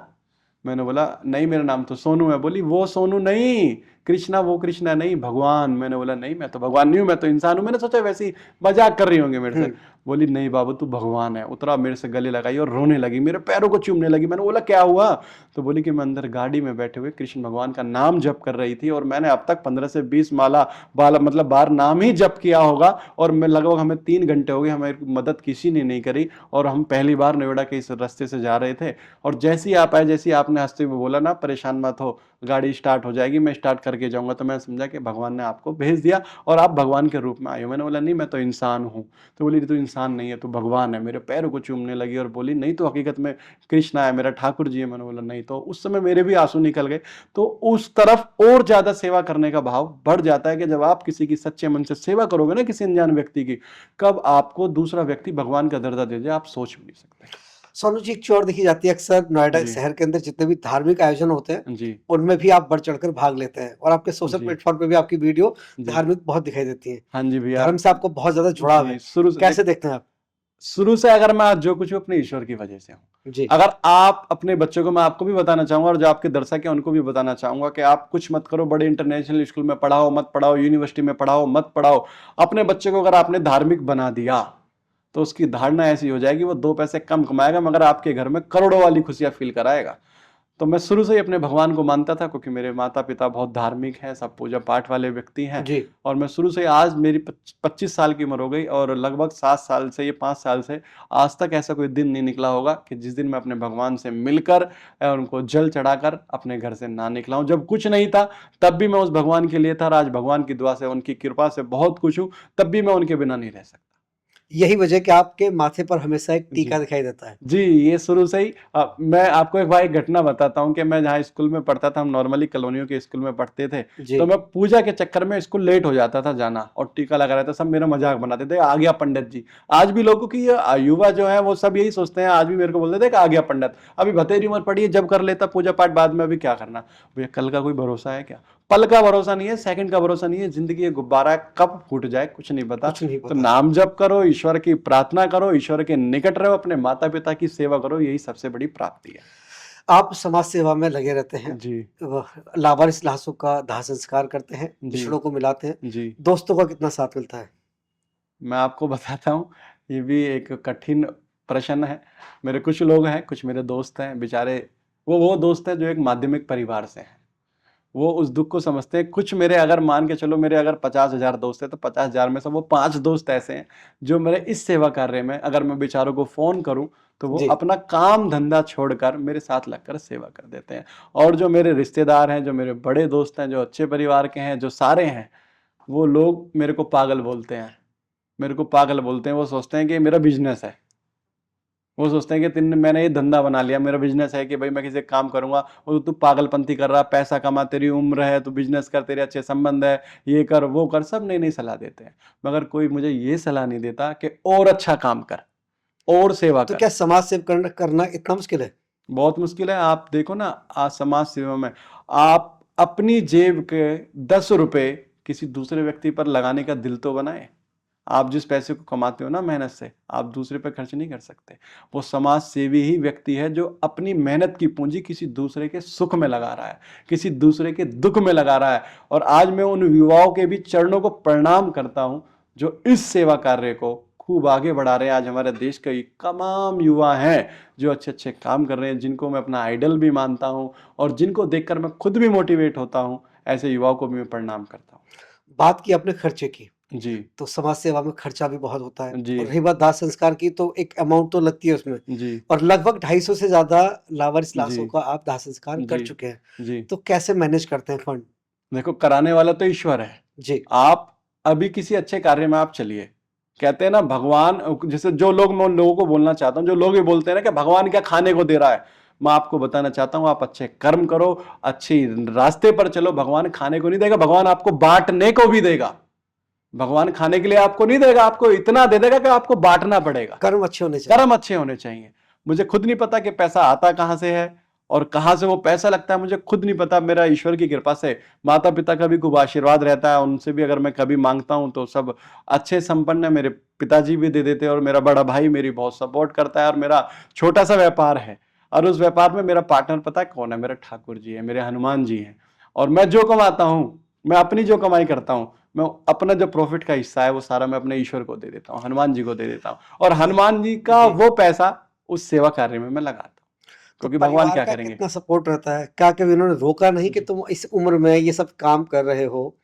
मैंने बोला नहीं मेरा नाम तो सोनू है। बोली वो सोनू नहीं, कृष्णा वो कृष्णा नहीं, भगवान। मैंने बोला नहीं मैं तो भगवान नहीं हूँ, मैं तो इंसान हूँ। मैंने सोचा वैसे ही मजाक कर रही होंगे मेरे से। बोली नहीं बाबू तू भगवान है। उतरा, मेरे से गले लगाई और रोने लगी, मेरे पैरों को चूमने लगी। मैंने बोला क्या हुआ? तो बोली कि मैं अंदर गाड़ी में बैठे हुए कृष्ण भगवान का नाम जप कर रही थी, और मैंने अब तक 15 से 20 बाला मतलब बार नाम ही जप किया होगा, और मैं लगभग हमें 3 घंटे हो गए, हमें मदद किसी ने नहीं करी, और हम पहली बार नोएडा के इस रास्ते से जा रहे थे। और जैसे ही आप आए, जैसे ही आपने हंसते हुए बोला ना परेशान मत हो, गाड़ी स्टार्ट हो जाएगी, मैं स्टार्ट करके जाऊंगा, तो मैं समझा कि भगवान ने आपको भेज दिया और आप भगवान के रूप में आए हो। मैंने बोला नहीं मैं तो इंसान हूँ। तो बोली तू इंसान नहीं है, तू भगवान है। मेरे पैरों को चूमने लगी और बोली नहीं तो हकीकत में कृष्णा है, मेरा ठाकुर जी है। मैंने बोला नहीं। तो उस समय मेरे भी आंसू निकल गए। तो उस तरफ और ज्यादा सेवा करने का भाव बढ़ जाता है कि जब आप किसी की सच्चे मन से सेवा करोगे ना, किसी अनजान व्यक्ति की, कब आपको दूसरा व्यक्ति भगवान का दर्जा दे जाए आप सोच भी नहीं सकते। सोनू जी, एक चीज और देखी जाती है अक्सर नोएडा जी शहर के अंदर जितने भी धार्मिक आयोजन होते हैं जी उनमें भी आप बढ़ चढ़कर भाग लेते हैं, और आपके सोशल जी प्लेटफॉर्म पे भी आपकी वीडियो जी। धार्मिक बहुत दिखाई देती है। हाँ जी भैया। धर्म से आपको बहुत ज्यादा जुड़ाव जी है, शुरू से कैसे देखते हैं आप? शुरू से अगर मैं आज जो कुछ हूँ अपने ईश्वर की वजह से हूँ। जी अगर आप अपने बच्चों को, मैं आपको भी बताना चाहूंगा और जो आपके दर्शक हैं उनको भी बताना चाहूंगा कि आप कुछ मत करो, बड़े इंटरनेशनल स्कूल में पढ़ाओ मत पढ़ाओ, यूनिवर्सिटी में पढ़ाओ मत पढ़ाओ, अपने बच्चे को अगर आपने धार्मिक बना दिया तो उसकी धारणा ऐसी हो जाएगी वो 2 पैसे कम कमाएगा मगर आपके घर में करोड़ों वाली खुशियां फील कराएगा। तो मैं शुरू से ही अपने भगवान को मानता था, क्योंकि मेरे माता पिता बहुत धार्मिक हैं, सब पूजा पाठ वाले व्यक्ति हैं। जी और मैं शुरू से, आज मेरी 25 साल की उम्र हो गई और लगभग 7 साल से, ये 5 साल से आज तक ऐसा कोई दिन नहीं निकला होगा कि जिस दिन मैं अपने भगवान से मिलकर और उनको जल चढ़ाकर अपने घर से ना निकला हूं। जब कुछ नहीं था तब भी मैं उस भगवान के लिए था, और आज भगवान की दुआ से, उनकी कृपा से बहुत कुछ हूँ, तब भी मैं उनके बिना नहीं रह सकता। यही वजह कि आपके माथे पर हमेशा एक जी टीका दिखाई देता है। जी, ये शुरू से ही मैं आपको एक भाई एक घटना बताता हूँ कि मैं जहाँ स्कूल में पढ़ता था, हम नॉर्मली कॉलोनियों के स्कूल में पढ़ते थे, जी तो मैं पूजा के चक्कर में स्कूल लेट हो जाता था जाना, और टीका लगा रहता, सब मेरा मजाक बनाते थे आ गया पंडित जी। आज भी लोगों की युवा जो है वो सब यही सोचते हैं, आज भी मेरे को बोलते थे कि आ गया पंडित। अभी भतेरी उम्र पड़ी है, जब कर लेता पूजा पाठ, बाद में अभी क्या करना भैया, कल का कोई भरोसा है क्या? पल का भरोसा नहीं है, सेकंड का भरोसा नहीं है, जिंदगी ये गुब्बारा है, कब फूट जाए कुछ नहीं पता। कुछ नहीं तो पता। नाम जप करो, ईश्वर की प्रार्थना करो, ईश्वर के निकट रहो, अपने माता पिता की सेवा करो, यही सबसे बड़ी प्राप्ति है। आप समाज सेवा में लगे रहते हैं, जी लावारिस लाशों का दाह संस्कार करते हैं, जी बिछड़ों को मिलाते हैं, जी। दोस्तों का कितना साथ मिलता है? मैं आपको बताता हूँ, ये भी एक कठिन प्रश्न है। मेरे कुछ लोग हैं, कुछ मेरे दोस्त हैं, बेचारे वो दोस्त हैं जो एक माध्यमिक परिवार से हैं, वो उस दुख को समझते हैं। कुछ मेरे, अगर मान के चलो मेरे अगर 50,000 दोस्त हैं तो 50,000 में से वो 5 दोस्त ऐसे हैं जो मेरे इस सेवा कार्य में, अगर मैं बेचारों को फोन करूं तो वो जी अपना काम धंधा छोड़कर मेरे साथ लगकर सेवा कर देते हैं। और जो मेरे रिश्तेदार हैं, जो मेरे बड़े दोस्त हैं, जो अच्छे परिवार के हैं, जो सारे हैं, वो लोग मेरे को पागल बोलते हैं, मेरे को पागल बोलते हैं। वो सोचते हैं कि ये मेरा बिजनेस है, वो सोचते हैं कि मैंने ये धंधा बना लिया, मेरा बिजनेस है कि भाई मैं किसी काम करूंगा, और तू पागलपंती कर रहा, पैसा कमा, तेरी उम्र है, तू बिजनेस कर, तेरे अच्छे संबंध है, ये कर वो कर, सब नई नई सलाह देते हैं। मगर कोई मुझे ये सलाह नहीं देता कि और अच्छा काम कर और सेवा तो कर। क्या समाज सेवा करना इतना मुश्किल है? बहुत मुश्किल है। आप देखो ना, आज समाज सेवा में आप अपनी जेब के 10 रुपए किसी दूसरे व्यक्ति पर लगाने का दिल तो बनाए। आप जिस पैसे को कमाते हो ना मेहनत से, आप दूसरे पे खर्च नहीं कर सकते। वो समाज सेवी ही व्यक्ति है जो अपनी मेहनत की पूंजी किसी दूसरे के सुख में लगा रहा है, किसी दूसरे के दुख में लगा रहा है। और आज मैं उन युवाओं के भी चरणों को प्रणाम करता हूं जो इस सेवा कार्य को खूब आगे बढ़ा रहे हैं। आज हमारे देश के तमाम युवा हैं जो अच्छे अच्छे काम कर रहे हैं, जिनको मैं अपना आइडल भी मानता हूं और जिनको देखकर मैं खुद भी मोटिवेट होता हूं। ऐसे युवाओं को भी मैं प्रणाम करता हूं। बात की आपने खर्चे की, जी तो समाज सेवा में खर्चा भी बहुत होता है, जी और रही बात दाह संस्कार की तो एक अमाउंट तो लगती है उसमें, जी और लगभग 250 से ज्यादा लावारिस जी लाशों का आप दाह संस्कार कर जी चुके हैं। जी। तो कैसे मैनेज करते हैं फंड? देखो, कराने वाला तो ईश्वर है। जी आप अभी किसी अच्छे कार्य में आप चलिए, कहते हैं ना भगवान, जैसे जो लोग, मैं उन लोगों को बोलना चाहता हूँ जो लोग ये बोलते हैं ना कि भगवान क्या खाने को दे रहा है, मैं आपको बताना चाहता हूँ आप अच्छे कर्म करो, अच्छी रास्ते पर चलो, भगवान खाने को नहीं देगा, भगवान आपको बांटने को भी देगा। भगवान खाने के लिए आपको नहीं देगा, आपको इतना दे देगा कि आपको बांटना पड़ेगा। कर्म अच्छे होने चाहिए। कर्म अच्छे होने चाहिए। मुझे खुद नहीं पता कि पैसा आता कहां से है और कहां से वो पैसा लगता है, मुझे खुद नहीं पता। मेरा ईश्वर की कृपा से माता पिता का भी खूब आशीर्वाद रहता है, उनसे भी अगर मैं कभी मांगता हूं तो सब अच्छे संपन्न है। मेरे पिताजी भी दे देते हैं और मेरा बड़ा भाई मेरी बहुत सपोर्ट करता है, और मेरा छोटा सा व्यापार है, और उस व्यापार में मेरा पार्टनर पता है कौन है? मेरे ठाकुर जी है, मेरे हनुमान जी हैं। और मैं जो कमाता हूं, मैं अपनी जो कमाई करता हूं, मैं अपना जो प्रॉफिट का हिस्सा है वो सारा मैं अपने ईश्वर को दे देता हूँ, हनुमान जी को दे देता हूँ, और हनुमान जी का वो पैसा उस सेवा कार्य में मैं लगाता हूँ, तो क्योंकि भगवान परिवार क्या का करेंगे। कितना सपोर्ट रहता है? क्या कभी उन्होंने रोका नहीं कि जी तुम इस उम्र में ये सब काम कर रहे हो,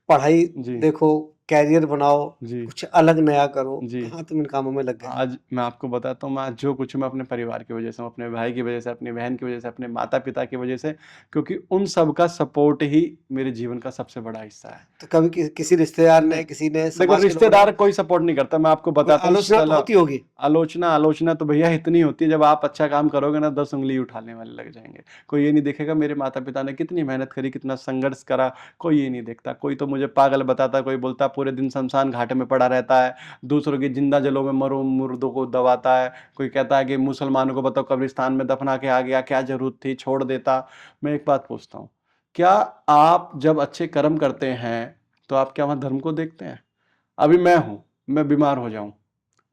पढ़ाई जी देखो, कैरियर बनाओ, जी कुछ अलग नया करो, जी। कहाँ तुम इन कामों में लग गए? आज मैं आपको बताता हूँ, मैं आज जो कुछ हूँ मैं अपने परिवार की वजह से हूँ, अपने भाई की वजह से, अपनी बहन की वजह से, अपने माता पिता की वजह से, क्योंकि उन सब का सपोर्ट ही मेरे जीवन का सबसे बड़ा हिस्सा है। तो कभी किसी रिश्तेदार ने, नहीं, किसी ने, देखो समाज के लोगों ने रिश्तेदार कोई सपोर्ट नहीं करता, मैं आपको कोई बताता हूँ। आलोचना तो होती होगी? आलोचना आलोचना तो भैया इतनी होती है, जब आप अच्छा काम करोगे ना 10 उंगली उठाने वाले लग जाएंगे। कोई ये नहीं देखेगा मेरे माता पिता ने कितनी मेहनत करी, कितना संघर्ष करा, कोई ये नहीं देखता। कोई तो मुझे पागल बताता, कोई बोलता पूरे दिन शमशान घाट में पड़ा रहता है, दूसरों की जिंदा जलों में मरो मुर्दों को दबाता है, कोई कहता है कि मुसलमानों को बताओ कब्रिस्तान में दफना के आ गया, क्या जरूरत थी, छोड़ देता। मैं एक बात पूछता हूँ, क्या आप जब अच्छे कर्म करते हैं तो आप क्या वहां धर्म को देखते हैं? अभी मैं हूं, मैं बीमार हो जाऊं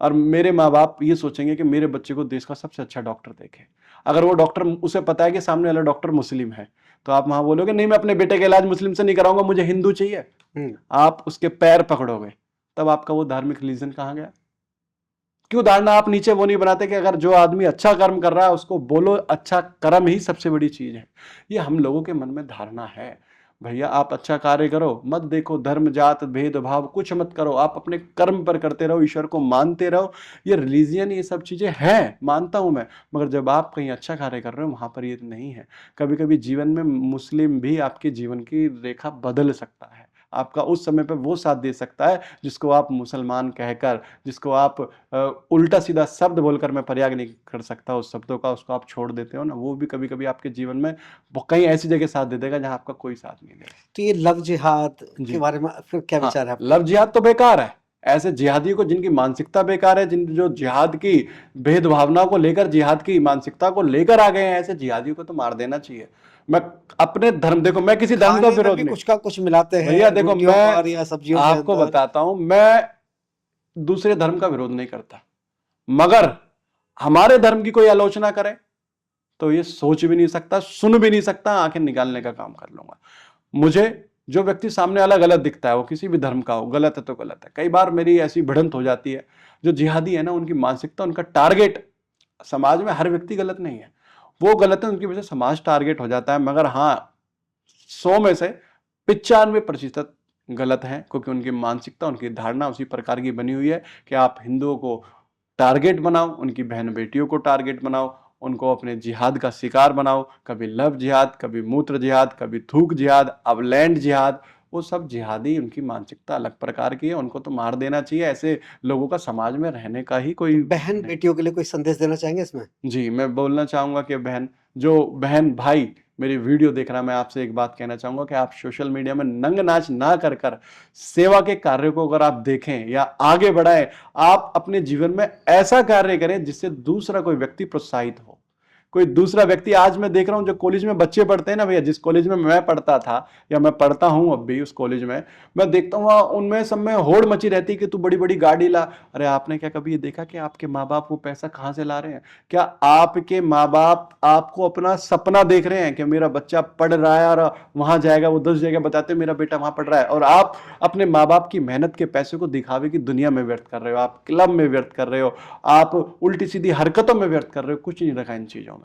और मेरे माँ बाप ये सोचेंगे कि मेरे बच्चे को देश का सबसे अच्छा डॉक्टर देखे, अगर वो डॉक्टर, उसे पता है कि सामने वाला डॉक्टर मुस्लिम है, तो आप वहां बोलोगे नहीं मैं अपने बेटे का इलाज मुस्लिम से नहीं कराऊंगा, मुझे हिंदू चाहिए। आप उसके पैर पकड़ोगे, तब आपका वो धार्मिक रिलीजन कहां गया? क्यों धारणा आप नीचे वो नहीं बनाते कि अगर जो आदमी अच्छा कर्म कर रहा है उसको बोलो अच्छा कर्म ही सबसे बड़ी चीज है? ये हम लोगों के मन में धारणा है। भैया आप अच्छा कार्य करो, मत देखो धर्म जात भेदभाव, कुछ मत करो, आप अपने कर्म पर करते रहो, ईश्वर को मानते रहो। ये रिलीजियन ये सब चीजें हैं, मानता हूं मैं, मगर जब आप कहीं अच्छा कार्य कर रहे हो वहां पर ये नहीं है। कभी कभी जीवन में मुस्लिम भी आपके जीवन की रेखा बदल सकता है, आपका उस समय पर वो साथ दे सकता है जिसको आप मुसलमान कहकर, जिसको आप उल्टा सीधा शब्द बोलकर, मैं प्रयाग नहीं कर सकता उस शब्दों का, उसको आप छोड़ देते हो ना, वो भी कभी कभी आपके जीवन में कहीं ऐसी जगह साथ दे देगा जहां आपका कोई साथ नहीं देगा। तो ये लव जिहाद के जी बारे में फिर क्या हाँ, विचार है आपका? लव जिहाद तो बेकार है। ऐसे जिहादियों को जिनकी मानसिकता बेकार है, जिन जो जिहाद की भेद भावना को लेकर, जिहाद की मानसिकता को लेकर आ गए हैं, ऐसे जिहादियों को तो मार देना चाहिए। मैं अपने धर्म, देखो मैं किसी धर्म का खाने में विरोध भी नहीं, कुछ का कुछ मिलाते भैया हैं, देखो रोटियों मैं पर या सब्जियों के आपको अंदर। बताता हूं, मैं दूसरे धर्म का विरोध नहीं करता, मगर हमारे धर्म की कोई आलोचना करे तो ये सोच भी नहीं सकता, सुन भी नहीं सकता, आंखें निकालने का काम कर लूंगा। मुझे जो व्यक्ति सामने वाला गलत दिखता है, वो किसी भी धर्म का हो, गलत है तो गलत है। कई बार मेरी ऐसी भिड़ंत हो जाती है, जो जिहादी है ना उनकी मानसिकता, उनका टारगेट, समाज में हर व्यक्ति गलत नहीं है, वो गलत है उनकी वजह से समाज टारगेट हो जाता है, मगर हाँ 100 में से 95% गलत है, क्योंकि उनकी मानसिकता, उनकी धारणा उसी प्रकार की बनी हुई है कि आप हिंदुओं को टारगेट बनाओ, उनकी बहन बेटियों को टारगेट बनाओ, उनको अपने जिहाद का शिकार बनाओ, कभी लव जिहाद, कभी मूत्र जिहाद, कभी थूक जिहाद, अब लैंड जिहाद, वो सब जिहादी, उनकी मानसिकता अलग प्रकार की है, उनको तो मार देना चाहिए। ऐसे लोगों का समाज में रहने का ही कोई बहन नहीं। बेटियों के लिए कोई संदेश देना चाहेंगे इसमें? जी, मैं बोलना चाहूंगा कि बहन भाई मेरी वीडियो देख रहा है, मैं आपसे एक बात कहना चाहूंगा कि आप सोशल मीडिया में नंग नाच ना कर कर सेवा के कार्य को अगर आप देखें या आगे बढ़ाएं, आप अपने जीवन में ऐसा कार्य करें जिससे दूसरा कोई व्यक्ति प्रोत्साहित हो। कोई दूसरा व्यक्ति, आज मैं देख रहा हूं जो कॉलेज में बच्चे पढ़ते हैं ना भैया, जिस कॉलेज में मैं पढ़ता था या मैं पढ़ता हूं अब भी उस कॉलेज में, मैं देखता हूं उनमें सब में होड़ मची रहती है कि तू बड़ी बड़ी गाड़ी ला। अरे आपने क्या कभी ये देखा कि आपके माँ बाप वो पैसा कहां से ला रहे हैं? क्या आपके माँ बाप आपको अपना सपना देख रहे हैं कि मेरा बच्चा पढ़ रहा है और वहां जाएगा, वो 10 जगह बताते हैं मेरा बेटा वहां पढ़ रहा है, और आप अपने माँ बाप की मेहनत के पैसे को दिखावे की दुनिया में व्यर्थ कर रहे हो, आप क्लब में व्यर्थ कर रहे हो, आप उल्टी सीधी हरकतों में व्यर्थ कर रहे हो, कुछ नहीं रखा इन चीजों में।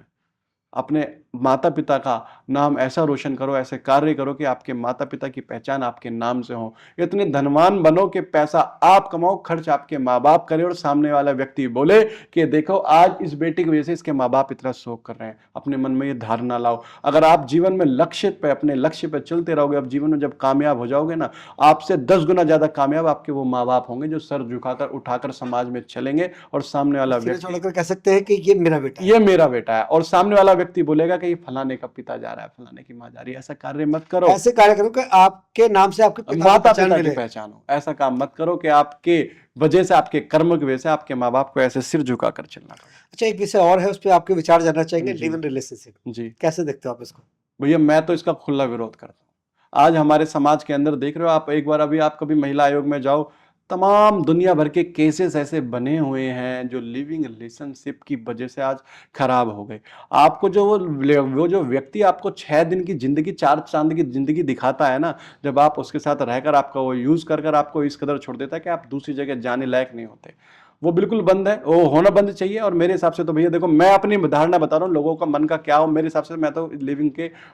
अपने माता पिता का नाम ऐसा रोशन करो, ऐसे कार्य करो कि आपके माता पिता की पहचान आपके नाम से हो। इतने धनवान बनो कि पैसा आप कमाओ, खर्च आपके माँ बाप करें और सामने वाला व्यक्ति बोले कि देखो आज इस बेटी की वजह से इसके माँ बाप इतना शोक कर रहे हैं। अपने मन में ये धारणा लाओ। अगर आप जीवन में लक्ष्य पे, अपने लक्ष्य पे चलते रहोगे, अब जीवन में जब कामयाब हो जाओगे ना, आपसे 10 गुना ज्यादा कामयाब आपके वो माँ बाप होंगे जो सर झुकाकर उठाकर समाज में चलेंगे और सामने वाला सिरे व्यक्ति चढ़कर कह सकते हैं कि ये मेरा बेटा है। ये मेरा बेटा है, और सामने वाला व्यक्ति बोलेगा कि ये फलाने का पिता जा रहा है, फलाने की माँ जा रही है। ऐसा कार्य मत करो। ऐसे कार्य करो कि आपके नाम से आपके पिता को माता पहचान पिता की मिले। पहचान हो। ऐसा काम मत करो कि आपके वजह से, आपके कर्म की वजह से आपके माँ बाप को ऐसे सिर झुकाकर चलना पड़े। अच्छा, एक विषय और है, उस पर आपके विचार जानना चाहेंगे, जी। Live in relationship. जी कैसे देखते हो आप इसको? भैया, मैं तो इसका खुला विरोध करता हूँ। आज हमारे समाज के अंदर देख रहे हो आप, एक बार अभी आप कभी महिला आयोग में जाओ, तमाम दुनिया भर के केसेस ऐसे बने हुए हैं जो लिविंग रिलेशनशिप की वजह से आज खराब हो गए। आपको जो वो जो व्यक्ति आपको 6 दिन की जिंदगी, 4 चांद की जिंदगी दिखाता है ना, जब आप उसके साथ रहकर आपका वो यूज कर कर आपको इस कदर छोड़ देता है कि आप दूसरी जगह जाने लायक नहीं होते, वो बिल्कुल बंद है, वो होना बंद चाहिए। और मेरे हिसाब से तो भैया देखो, मैं अपनी धारणा बता रहा हूँ, लोगों का मन का क्या हो, मेरे हिसाब से मैं तो लिविंग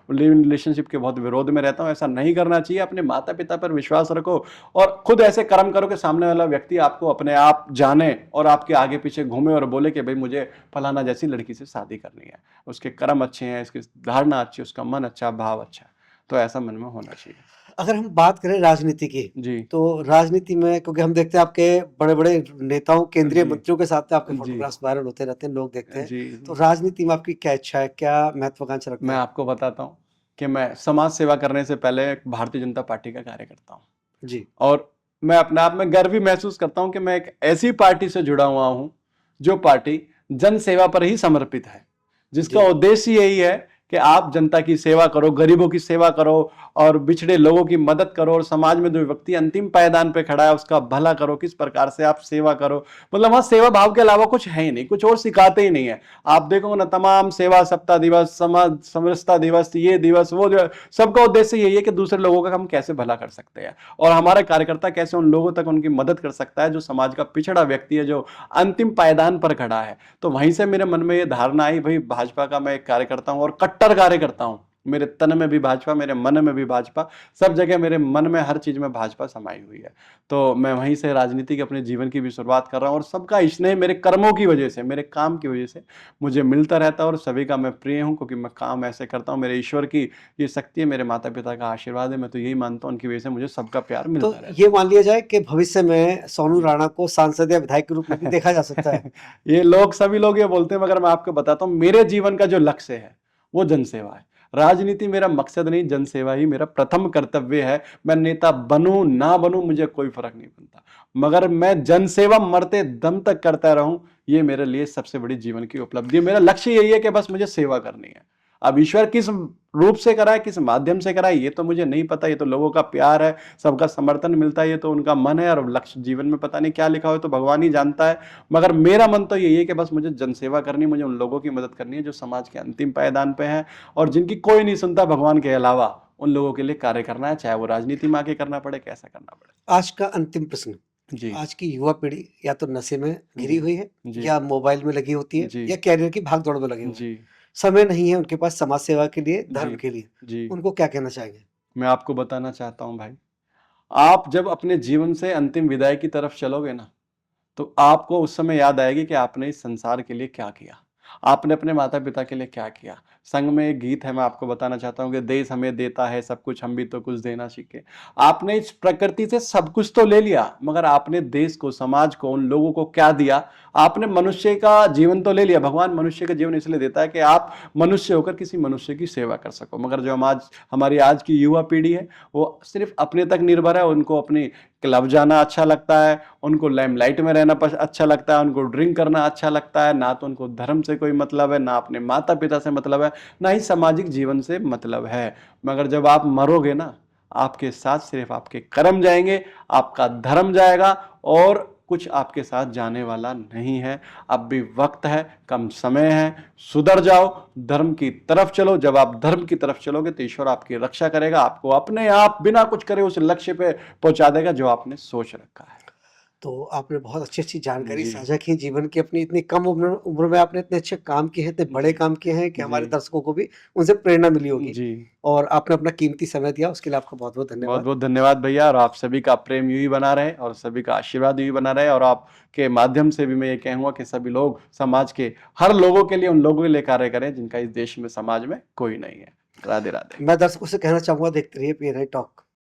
रिलेशनशिप के बहुत विरोध में रहता हूँ। ऐसा नहीं करना चाहिए। अपने माता पिता पर विश्वास रखो और खुद ऐसे कर्म करो कि सामने वाला व्यक्ति आपको अपने आप जाने और आपके आगे पीछे घूमे और बोले कि भाई मुझे फलाना जैसी लड़की से शादी करनी है। उसके कर्म अच्छे हैं, इसकी धारणा अच्छी, उसका मन अच्छा, भाव अच्छा, तो ऐसा मन में होना चाहिए। अगर हम बात करें राजनीति की, जी तो राजनीति में, क्योंकि हम देखते हैं आपके बड़े बड़े नेताओं, केंद्रीय जी मंत्रियों के साथ आपके जी फोटोग्राफ्स वायरल होते रहते हैं, लोग देखते हैं। जी तो राजनीति में आपकी क्या इच्छा है, क्या महत्वाकांक्षा रखते मैं हैं? आपको बताता हूँ कि मैं समाज सेवा करने से पहले एक भारतीय जनता पार्टी का कार्य करता हूँ, जी। और मैं अपने आप में गर्व भी महसूस करता हूँ कि मैं एक ऐसी पार्टी से जुड़ा हुआ हूँ जो पार्टी जन सेवा पर ही समर्पित है, जिसका जी। उद्देश्य यही है कि आप जनता की सेवा करो, गरीबों की सेवा करो और बिछड़े लोगों की मदद करो, और समाज में जो व्यक्ति अंतिम पायदान पे खड़ा है उसका भला करो। किस प्रकार से आप सेवा करो, मतलब वहां सेवा भाव के अलावा कुछ है ही नहीं, कुछ और सिखाते ही नहीं है। आप देखो ना, तमाम सेवा सप्ताह दिवस, समाज समरसता दिवस, ये दिवस वो दिवस, सबका उद्देश्य यही है कि दूसरे लोगों का हम कैसे भला कर सकते हैं, और हमारे कार्यकर्ता कैसे उन लोगों तक उनकी मदद कर सकता है जो समाज का पिछड़ा व्यक्ति है, जो अंतिम पायदान पर खड़ा है। तो वहीं से मेरे मन में ये धारणा आई, भाई भाजपा का मैं एक कार्यकर्ता हूं और कट्टर कार्यकर्ता हूं। मेरे तन में भी भाजपा, मेरे मन में भी भाजपा, सब जगह मेरे मन में हर चीज में भाजपा समाई हुई है। तो मैं वहीं से राजनीति के अपने जीवन की भी शुरुआत कर रहा हूं, और सबका स्नेह मेरे कर्मों की वजह से, मेरे काम की वजह से मुझे मिलता रहता है, और सभी का मैं प्रिय हूं क्योंकि मैं काम ऐसे करता हूं। मेरे ईश्वर की ये शक्ति है, मेरे माता पिता का आशीर्वाद है, मैं तो यही मानता हूं, उनकी वजह से मुझे सबका प्यार मिलता तो रहता है। ये मान लिया जाए कि भविष्य में सोनू राणा को सांसद या विधायक के रूप में भी देखा जा सकता है। ये लोग, सभी लोग ये बोलते हैं, मगर मैं आपको बताता हूँ, मेरे जीवन का जो लक्ष्य है वो जनसेवा है। राजनीति मेरा मकसद नहीं, जनसेवा ही मेरा प्रथम कर्तव्य है। मैं नेता बनूं ना बनूं मुझे कोई फर्क नहीं पड़ता, मगर मैं जनसेवा मरते दम तक करता रहूं, ये मेरे लिए सबसे बड़ी जीवन की उपलब्धि है। मेरा लक्ष्य यही है कि बस मुझे सेवा करनी है। अब ईश्वर किस रूप से कराए, किस माध्यम से कराए, ये तो मुझे नहीं पता। ये तो लोगों का प्यार है, सबका समर्थन मिलता है, ये तो उनका मन है, और लक्ष्य जीवन में पता नहीं क्या लिखा हो, तो भगवान ही जानता है। मगर मेरा मन तो यही है कि बस मुझे जनसेवा करनी, मुझे उन लोगों की मदद करनी है जो समाज के अंतिम पायदान पे हैं और जिनकी कोई नहीं सुनता भगवान के अलावा। उन लोगों के लिए कार्य करना है, चाहे वो राजनीति में आके करना पड़े, कैसा करना पड़े। आज का अंतिम प्रश्न, जी आज की युवा पीढ़ी या तो नशे में घिरी जी हुई है, जी या मोबाइल में लगी होती है, जी या कैरियर की भागदौड़ में लगी हुई है। जी समय नहीं है उनके पास समाज सेवा के लिए, धर्म जी के लिए। जी उनको क्या कहना चाहेंगे? मैं आपको बताना चाहता हूं भाई, आप जब अपने जीवन से अंतिम विदाई की तरफ चलोगे ना, तो आपको उस समय याद आएगी कि आपने इस संसार के लिए क्या किया, आपने अपने माता पिता के लिए क्या किया। संग में एक गीत है, मैं आपको बताना चाहता हूँ कि देश हमें देता है सब कुछ, हम भी तो कुछ देना सीखे। आपने इस प्रकृति से सब कुछ तो ले लिया, मगर आपने देश को, समाज को, उन लोगों को क्या दिया? आपने मनुष्य का जीवन तो ले लिया। भगवान मनुष्य का जीवन इसलिए देता है कि आप मनुष्य होकर किसी मनुष्य की सेवा कर सको। मगर जो हमारी आज की युवा पीढ़ी है, वो सिर्फ अपने तक निर्भर है। उनको अपनी क्लब जाना अच्छा लगता है, उनको लाइमलाइट में रहना अच्छा लगता है, उनको ड्रिंक करना अच्छा लगता है। ना तो उनको धर्म से कोई मतलब है, ना अपने माता पिता से मतलब है, ना ही सामाजिक जीवन से मतलब है। मगर जब आप मरोगे ना, आपके साथ सिर्फ आपके कर्म जाएंगे, आपका धर्म जाएगा, और कुछ आपके साथ जाने वाला नहीं है। अब भी वक्त है, कम समय है, सुधर जाओ, धर्म की तरफ चलो। जब आप धर्म की तरफ चलोगे तो ईश्वर आपकी रक्षा करेगा, आपको अपने आप बिना कुछ करे उस लक्ष्य पे पहुंचा देगा जो आपने सोच रखा है। तो आपने बहुत अच्छी जानकारी जी। साझा की जीवन की, अपनी इतनी कम उम्र में आपने इतने अच्छे काम किए हैं, इतने बड़े काम किए हैं कि हमारे जी। दर्शकों को भी उनसे प्रेरणा मिली होगी। जी। और आपने अपना कीमती समय दिया, उसके लिए आपका बहुत-बहुत धन्यवाद। बहुत-बहुत धन्यवाद भैया, और आप सभी का प्रेम यूँ ही बना रहे और सभी का आशीर्वाद यूँ ही बना रहे, और आपके माध्यम से भी मैं ये कहूँगा कि सभी लोग समाज के हर लोगों के लिए, उन लोगों के लिए कार्य करें जिनका इस देश में, समाज में कोई नहीं है। राधे-राधे। मैं दर्शकों से कहना चाहूँगा, देखते रहिए पीएनआई टॉक।